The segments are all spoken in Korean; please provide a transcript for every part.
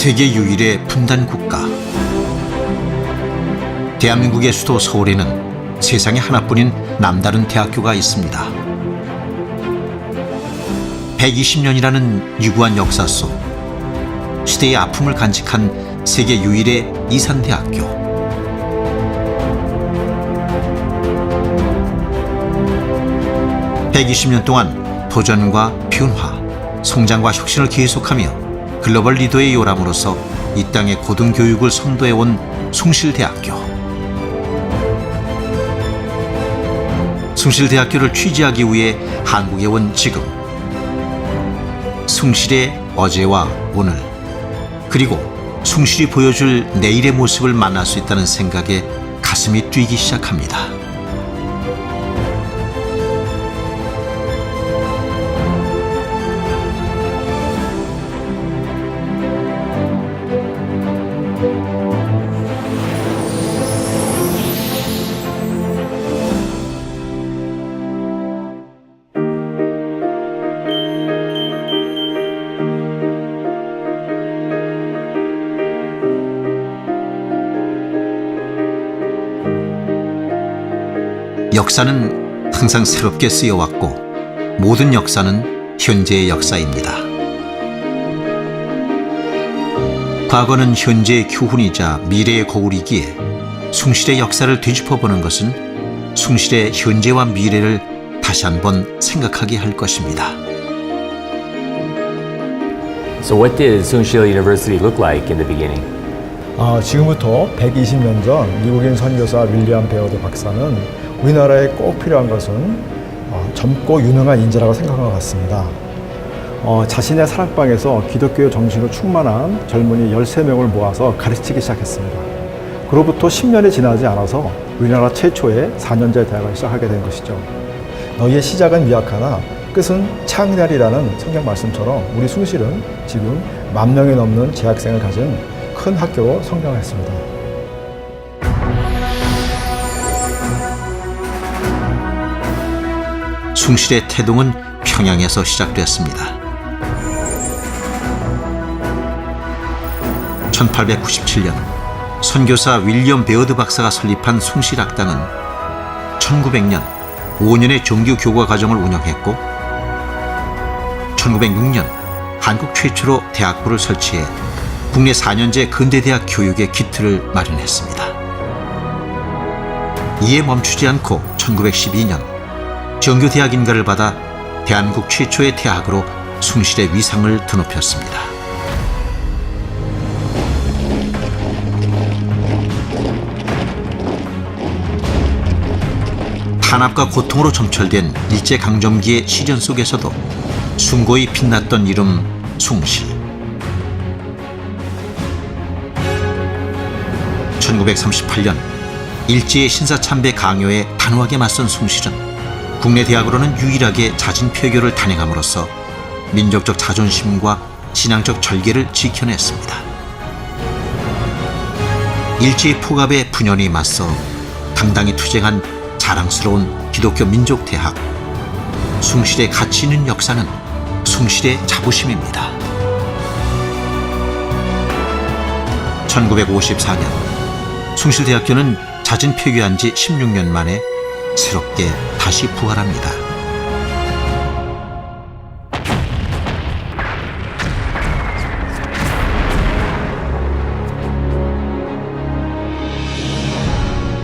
세계 유일의 분단 국가. 대한민국의 수도 서울에는 세상에 하나뿐인 남다른 대학교가 있습니다. 120년이라는 유구한 역사 속 시대의 아픔을 간직한 세계 유일의 이산대학교. 120년 동안 도전과 변화, 성장과 혁신을 계속하며 글로벌 리더의 요람으로서 이 땅의 고등교육을 선도해온 숭실대학교. 숭실대학교를 취재하기 위해 한국에 온 지금, 숭실의 어제와 오늘, 그리고 숭실이 보여줄 내일의 모습을 만날 수 있다는 생각에 가슴이 뛰기 시작합니다. 역사는 항상 새롭게 쓰여왔고 모든 역사는 현재의 역사입니다. 과거는 현재의 교훈이자 미래의 거울이기에 숭실의 역사를 되짚어보는 것은 숭실의 현재와 미래를 다시 한번 생각하게 할 것입니다. So what did Sungshil University look like in the beginning? 지금부터 120년 전 미국인 선교사 윌리엄 베어드 박사는 우리나라에 꼭 필요한 것은 젊고 유능한 인재라고 생각한 것 같습니다. 자신의 사랑방에서 기독교 정신으로 충만한 젊은이 13명을 모아서 가르치기 시작했습니다. 그로부터 10년이 지나지 않아서 우리나라 최초의 4년제 대학을 시작하게 된 것이죠. 너희의 시작은 미약하나 끝은 창대하리라는 성경 말씀처럼 우리 숭실은 지금 10,000명이 넘는 재학생을 가진 큰 학교로 성장했습니다. 숭실의 태동은 평양에서 시작되었습니다. 1897년 선교사 윌리엄 베어드 박사가 설립한 숭실학당은 1900년 5년의 정규 교과 과정을 운영했고 1906년 한국 최초로 대학부를 설치해 국내 4년제 근대대학 교육의 기틀을 마련했습니다. 이에 멈추지 않고 1912년 정규대학 인가를 받아 대한민국 최초의 대학으로 숭실의 위상을 드높였습니다. 탄압과 고통으로 점철된 일제강점기의 시련 속에서도 숭고히 빛났던 이름 숭실. 1938년 일제의 신사참배 강요에 단호하게 맞선 숭실은 국내 대학으로는 유일하게 자진 폐교를 단행함으로써 민족적 자존심과 신앙적 절개를 지켜냈습니다. 일제의 폭압에 분연히 맞서 당당히 투쟁한 자랑스러운 기독교 민족대학. 숭실의 가치 있는 역사는 숭실의 자부심입니다. 1954년 숭실대학교는 자진 폐교한 지 16년 만에 새롭게 다시 부활합니다.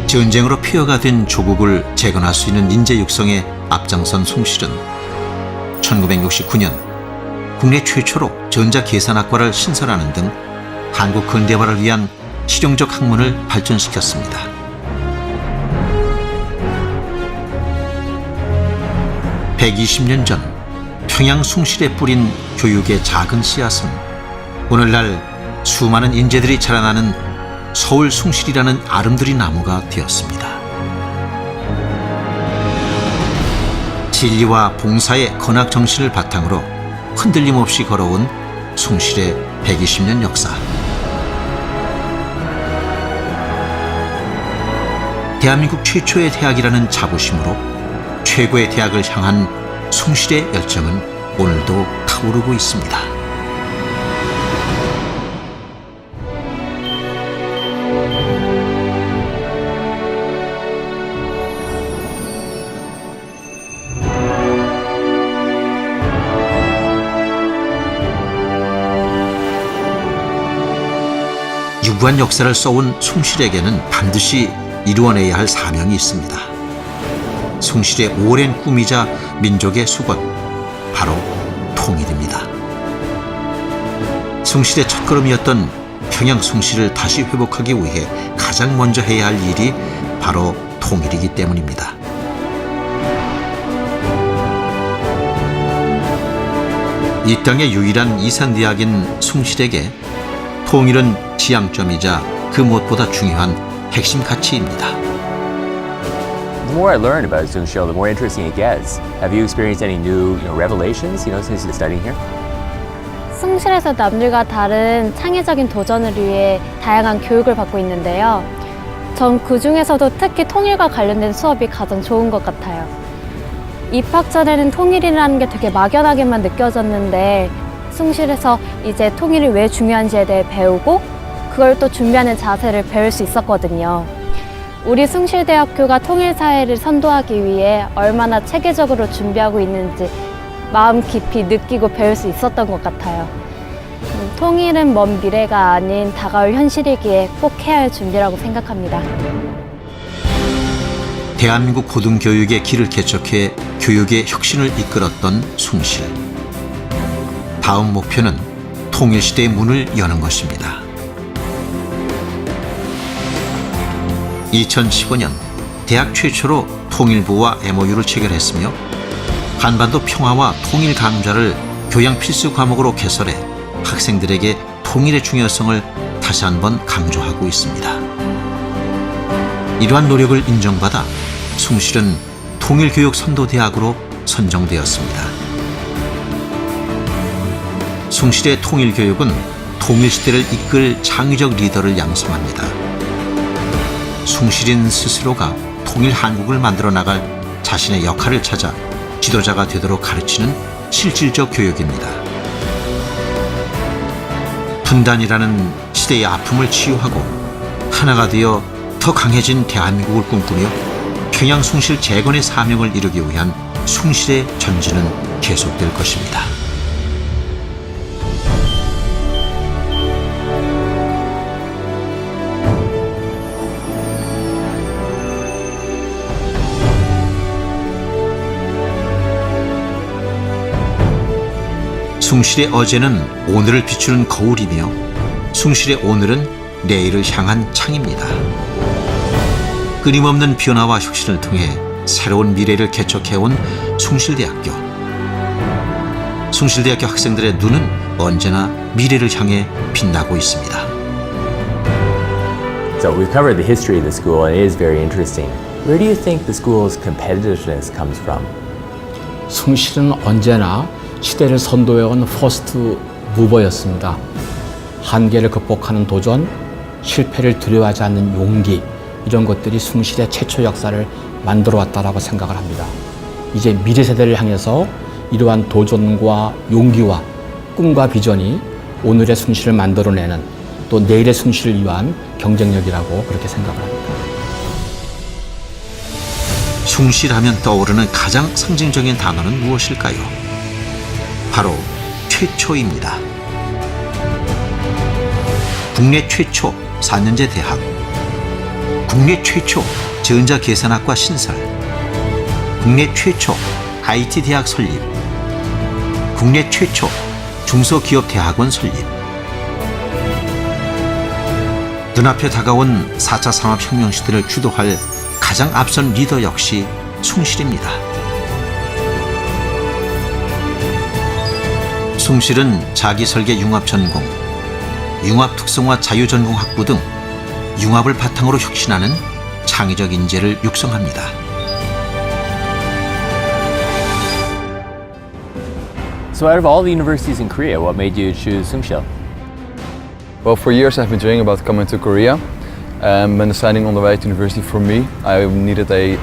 전쟁으로 폐허가 된 조국을 재건할 수 있는 인재 육성에 앞장선 숭실은 1969년 국내 최초로 전자계산학과를 신설하는 등 한국 근대화를 위한 실용적 학문을 발전시켰습니다. 120년 전 평양 숭실에 뿌린 교육의 작은 씨앗은 오늘날 수많은 인재들이 자라나는 서울 숭실이라는 아름드리 나무가 되었습니다. 진리와 봉사의 건학 정신을 바탕으로 흔들림 없이 걸어온 숭실의 120년 역사. 대한민국 최초의 대학이라는 자부심으로 최고의 대학을 향한 숭실의 열정은 오늘도 타오르고 있습니다. 무고한 역사를 써온 숭실에게는 반드시 이루어내야 할 사명이 있습니다. 숭실의 오랜 꿈이자 민족의 수건, 바로 통일입니다. 숭실의 첫걸음이었던 평양 숭실을 다시 회복하기 위해 가장 먼저 해야 할 일이 바로 통일이기 때문입니다. 이 땅의 유일한 이산대학인 숭실에게 통일은 지향점이자 그 무엇보다 중요한 핵심 가치입니다. The more I learn about Sungshil, the more interesting it gets. Have you experienced any new, revelations, since you're studying here? 숭실에서 남들과 다른 창의적인 도전을 위해 다양한 교육을 받고 있는데요. 전 그 중에서도 특히 통일과 관련된 수업이 가장 좋은 것 같아요. 입학 전에는 통일이라는 게 되게 막연하게만 느껴졌는데 숭실에서 이제 통일이 왜 중요한지에 대해 배우고 그걸 또 준비하는 자세를 배울 수 있었거든요. 우리 숭실대학교가 통일사회를 선도하기 위해 얼마나 체계적으로 준비하고 있는지 마음 깊이 느끼고 배울 수 있었던 것 같아요. 통일은 먼 미래가 아닌 다가올 현실이기에 꼭 해야 할 준비라고 생각합니다. 대한민국 고등교육의 길을 개척해 교육의 혁신을 이끌었던 숭실. 다음 목표는 통일시대의 문을 여는 것입니다. 2015년 대학 최초로 통일부와 MOU를 체결했으며 한반도 평화와 통일 강좌를 교양 필수 과목으로 개설해 학생들에게 통일의 중요성을 다시 한번 강조하고 있습니다. 이러한 노력을 인정받아 숭실은 통일교육 선도대학으로 선정되었습니다. 숭실의 통일교육은 통일시대를 이끌 창의적 리더를 양성합니다. 숭실인 스스로가 통일 한국을 만들어 나갈 자신의 역할을 찾아 지도자가 되도록 가르치는 실질적 교육입니다. 분단이라는 시대의 아픔을 치유하고 하나가 되어 더 강해진 대한민국을 꿈꾸며 평양 숭실 재건의 사명을 이루기 위한 숭실의 전진은 계속될 것입니다. 숭실의 어제는 오늘을 비추는 거울이며 숭실의 오늘은 내일을 향한 창입니다. 끊임없는 변화와 혁신을 통해 새로운 미래를 개척해온 숭실대학교. 숭실대학교 학생들의 눈은 언제나 미래를 향해 빛나고 있습니다. So we've covered the history of the school, and it is very interesting. Where do you think the school's competitiveness comes from? 숭실은 언제나 시대를 선도해온 퍼스트 무버였습니다. 한계를 극복하는 도전, 실패를 두려워하지 않는 용기, 이런 것들이 숭실의 최초 역사를 만들어 왔다라고 생각을 합니다. 이제 미래 세대를 향해서 이러한 도전과 용기와 꿈과 비전이 오늘의 숭실을 만들어내는 또 내일의 숭실을 위한 경쟁력이라고 그렇게 생각을 합니다. 숭실하면 떠오르는 가장 상징적인 단어는 무엇일까요? 바로 최초입니다. 국내 최초 4년제 대학, 국내 최초 전자계산학과 신설, 국내 최초 IT 대학 설립, 국내 최초 중소기업대학원 설립. 눈앞에 다가온 4차 산업혁명 시대를 주도할 가장 앞선 리더 역시 숭실입니다. 숭실은 자기설계 융합 전공, 융합 특성화 자유 전공 학부 등 융합을 바탕으로 혁신하는 창의적 인재를 육성합니다. So out of all the universities in Korea, what made you choose Sungshil? Well, for years I've been dreaming about coming to Korea. When deciding on the right university for me, I needed a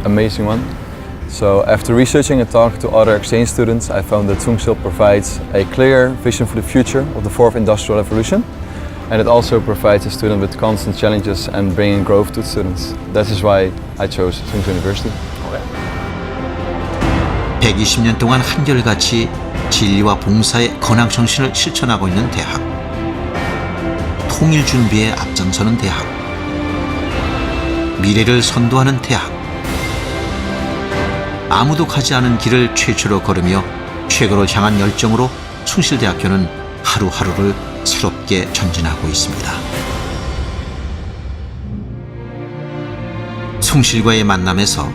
amazing one. So after researching and talking to other exchange students, I found that Sungshil provides a clear vision for the future of the fourth industrial revolution. And it also provides a student with constant challenges and bringing growth to students. That is why I chose Sungshil University. 120년 동안 한결같이 진리와 봉사의 건황정신을 실천하고 있는 대학. 통일 준비에 앞장서는 대학, 미래를 선도하는 대학, 아무도 가지 않은 길을 최초로 걸으며 최고를 향한 열정으로 숭실대학교는 하루하루를 새롭게 전진하고 있습니다. 숭실과의 만남에서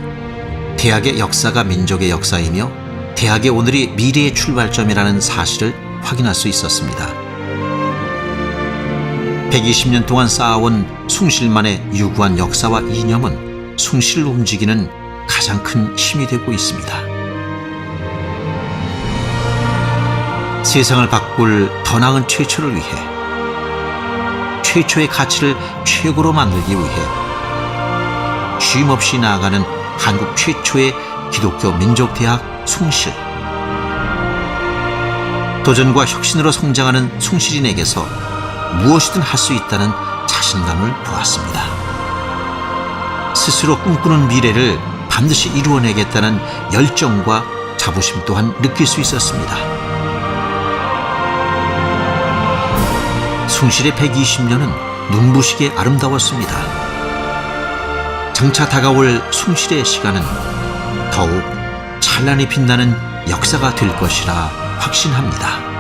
대학의 역사가 민족의 역사이며 대학의 오늘이 미래의 출발점이라는 사실을 확인할 수 있었습니다. 120년 동안 쌓아온 숭실만의 유구한 역사와 이념은 숭실을 움직이는 가장 큰 힘이 되고 있습니다. 세상을 바꿀 더 나은 최초를 위해, 최초의 가치를 최고로 만들기 위해 쉼없이 나아가는 한국 최초의 기독교 민족대학 숭실. 도전과 혁신으로 성장하는 숭실인에게서 무엇이든 할 수 있다는 자신감을 보았습니다. 스스로 꿈꾸는 미래를 반드시 이루어내겠다는 열정과 자부심 또한 느낄 수 있었습니다. 숭실의 120년은 눈부시게 아름다웠습니다. 장차 다가올 숭실의 시간은 더욱 찬란히 빛나는 역사가 될 것이라 확신합니다.